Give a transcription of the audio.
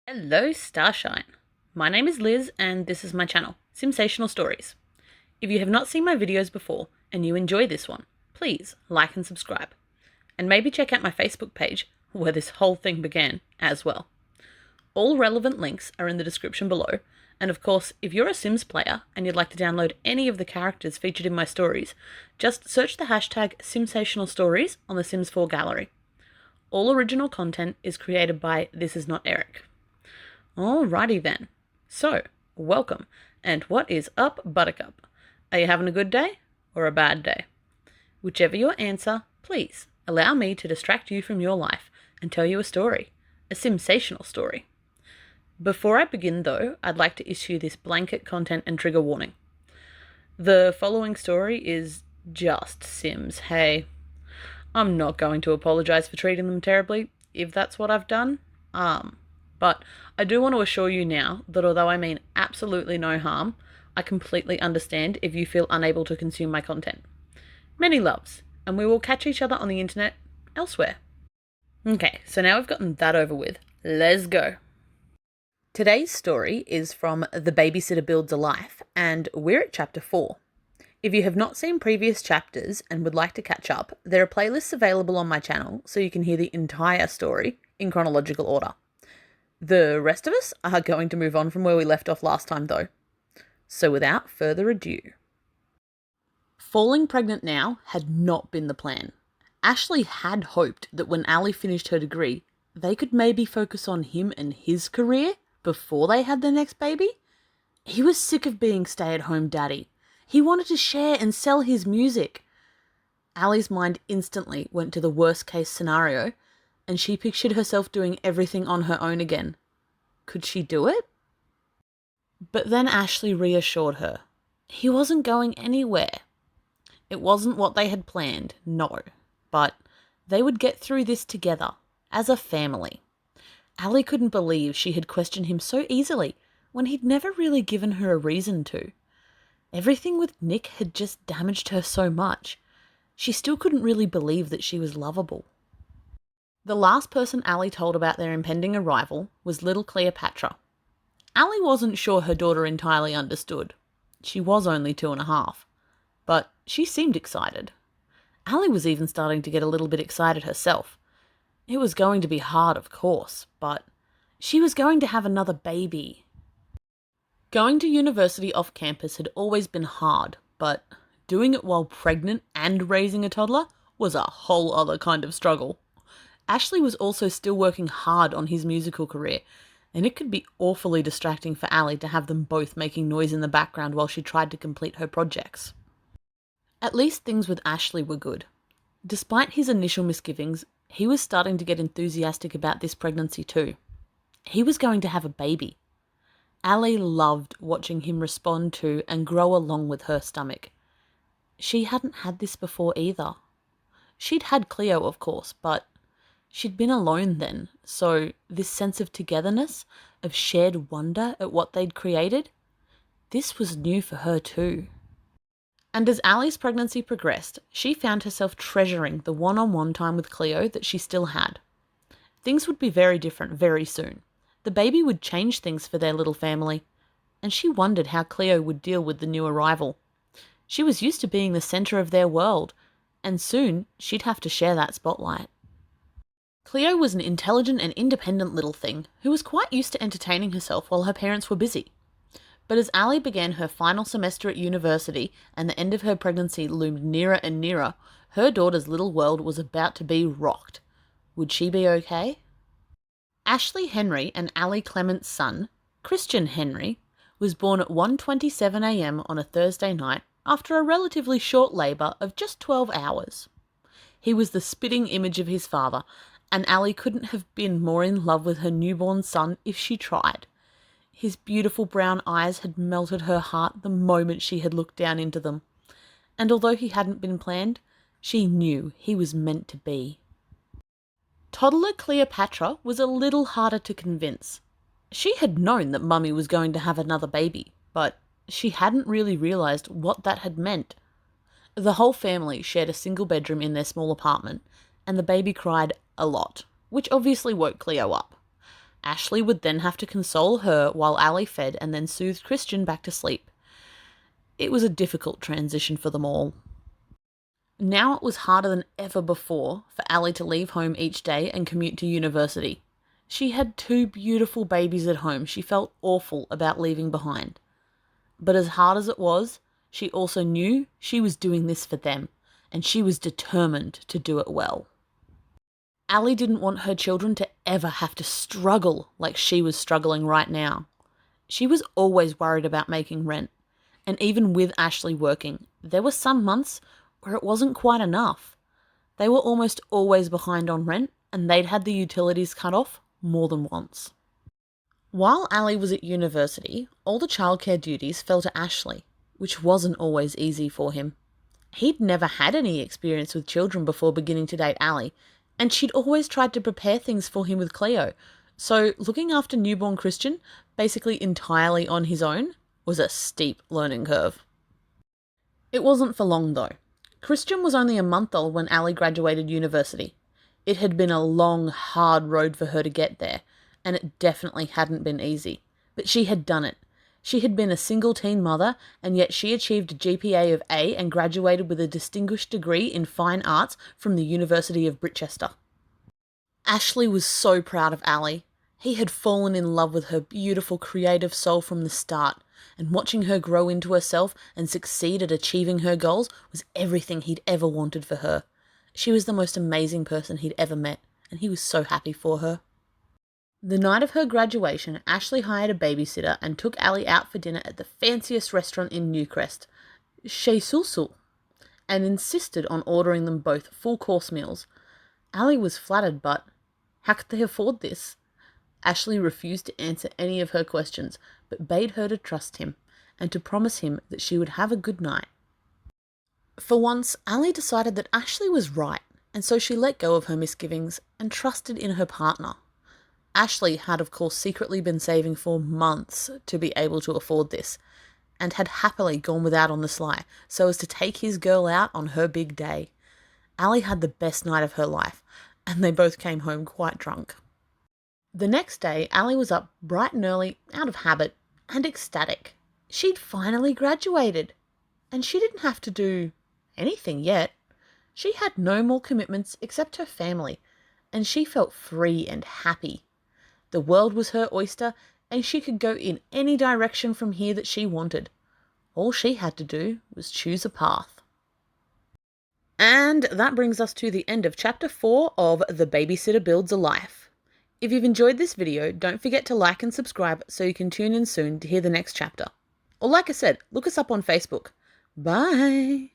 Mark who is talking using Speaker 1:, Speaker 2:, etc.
Speaker 1: Hello, Starshine. My name is Liz, and this is my channel, Simsational Stories. If you have not seen my videos before and you enjoy this one, please like and subscribe. And maybe check out my Facebook page, where this whole thing began, as well. All relevant links are in the description below, and of course, if you're a Sims player and you'd like to download any of the characters featured in my stories, just search the hashtag Simsational Stories on the Sims 4 gallery. All original content is created by This Is Not Eric. Alrighty then. So, welcome. And what is up, Buttercup? Are you having a good day or a bad day? Whichever your answer, please allow me to distract you from your life and tell you a story, a Simsational story. Before I begin though, I'd like to issue this blanket content and trigger warning. The following story is just Sims, hey. I'm not going to apologise for treating them terribly, if that's what I've done. But I do want to assure you now that although I mean absolutely no harm, I completely understand if you feel unable to consume my content. Many loves, and we will catch each other on the internet elsewhere. Okay, so now we've gotten that over with, let's go. Today's story is from The Babysitter Builds a Life, and we're at chapter 4. If you have not seen previous chapters and would like to catch up, there are playlists available on my channel so you can hear the entire story in chronological order. The rest of us are going to move on from where we left off last time though. So without further ado. Falling pregnant now had not been the plan. Ashley had hoped that when Ally finished her degree, they could maybe focus on him and his career before they had their next baby. He was sick of being stay-at-home daddy. He wanted to share and sell his music. Ally's mind instantly went to the worst-case scenario, and she pictured herself doing everything on her own again. Could she do it? But then Ashley reassured her. He wasn't going anywhere. It wasn't what they had planned, no, but they would get through this together, as a family. Ally couldn't believe she had questioned him so easily when he'd never really given her a reason to. Everything with Nick had just damaged her so much. She still couldn't really believe that she was lovable. The last person Ally told about their impending arrival was little Cleopatra. Ally wasn't sure her daughter entirely understood. She was only 2.5. But she seemed excited. Ally was even starting to get a little bit excited herself. It was going to be hard, of course, but she was going to have another baby. Going to university off campus had always been hard, but doing it while pregnant and raising a toddler was a whole other kind of struggle. Ashley was also still working hard on his musical career, and it could be awfully distracting for Ally to have them both making noise in the background while she tried to complete her projects. At least things with Ashley were good. Despite his initial misgivings, he was starting to get enthusiastic about this pregnancy too. He was going to have a baby. Ally loved watching him respond to and grow along with her stomach. She hadn't had this before either. She'd had Cleo, of course, but she'd been alone then, so this sense of togetherness, of shared wonder at what they'd created, this was new for her too. And as Ally's pregnancy progressed, she found herself treasuring the one-on-one time with Cleo that she still had. Things would be very different very soon. The baby would change things for their little family, and she wondered how Cleo would deal with the new arrival. She was used to being the centre of their world, and soon she'd have to share that spotlight. Cleo was an intelligent and independent little thing who was quite used to entertaining herself while her parents were busy. But as Ally began her final semester at university and the end of her pregnancy loomed nearer and nearer, her daughter's little world was about to be rocked. Would she be okay? Ashley Henry and Ally Clements' son, Christian Henry, was born at 1:27 a.m. on a Thursday night after a relatively short labour of just 12 hours. He was the spitting image of his father, and Ally couldn't have been more in love with her newborn son if she tried. His beautiful brown eyes had melted her heart the moment she had looked down into them, and although he hadn't been planned, she knew he was meant to be. Toddler Cleopatra was a little harder to convince. She had known that Mummy was going to have another baby, but she hadn't really realised what that had meant. The whole family shared a single bedroom in their small apartment, and the baby cried a lot, which obviously woke Cleo up. Ashley would then have to console her while Ally fed and then soothed Christian back to sleep. It was a difficult transition for them all. Now it was harder than ever before for Ally to leave home each day and commute to university. She had 2 beautiful babies at home she felt awful about leaving behind. But as hard as it was, she also knew she was doing this for them, and she was determined to do it well. Ally didn't want her children to ever have to struggle like she was struggling right now. She was always worried about making rent, and even with Ashley working, there were some months where it wasn't quite enough. They were almost always behind on rent, and they'd had the utilities cut off more than once. While Ally was at university, all the childcare duties fell to Ashley, which wasn't always easy for him. He'd never had any experience with children before beginning to date Ally, and she'd always tried to prepare things for him with Cleo, so looking after newborn Christian, basically entirely on his own, was a steep learning curve. It wasn't for long though. Christian was only a month old when Ally graduated university. It had been a long, hard road for her to get there, and it definitely hadn't been easy. But she had done it. She had been a single teen mother, and yet she achieved a GPA of A and graduated with a distinguished degree in fine arts from the University of Brichester. Ashley was so proud of Ally. He had fallen in love with her beautiful, creative soul from the start, and watching her grow into herself and succeed at achieving her goals was everything he'd ever wanted for her. She was the most amazing person he'd ever met, and he was so happy for her. The night of her graduation, Ashley hired a babysitter and took Ally out for dinner at the fanciest restaurant in Newcrest, Chez Sulsul, and insisted on ordering them both full-course meals. Ally was flattered, but how could they afford this? Ashley refused to answer any of her questions, but bade her to trust him and to promise him that she would have a good night. For once, Ally decided that Ashley was right, and so she let go of her misgivings and trusted in her partner. Ashley had, of course, secretly been saving for months to be able to afford this, and had happily gone without on the sly so as to take his girl out on her big day. Ally had the best night of her life, and they both came home quite drunk. The next day, Ally was up bright and early, out of habit, and ecstatic. She'd finally graduated, and she didn't have to do anything yet. She had no more commitments except her family, and she felt free and happy. The world was her oyster, and she could go in any direction from here that she wanted. All she had to do was choose a path. And that brings us to the end of Chapter 4 of The Babysitter Builds a Life. If you've enjoyed this video, don't forget to like and subscribe so you can tune in soon to hear the next chapter. Or like I said, look us up on Facebook. Bye!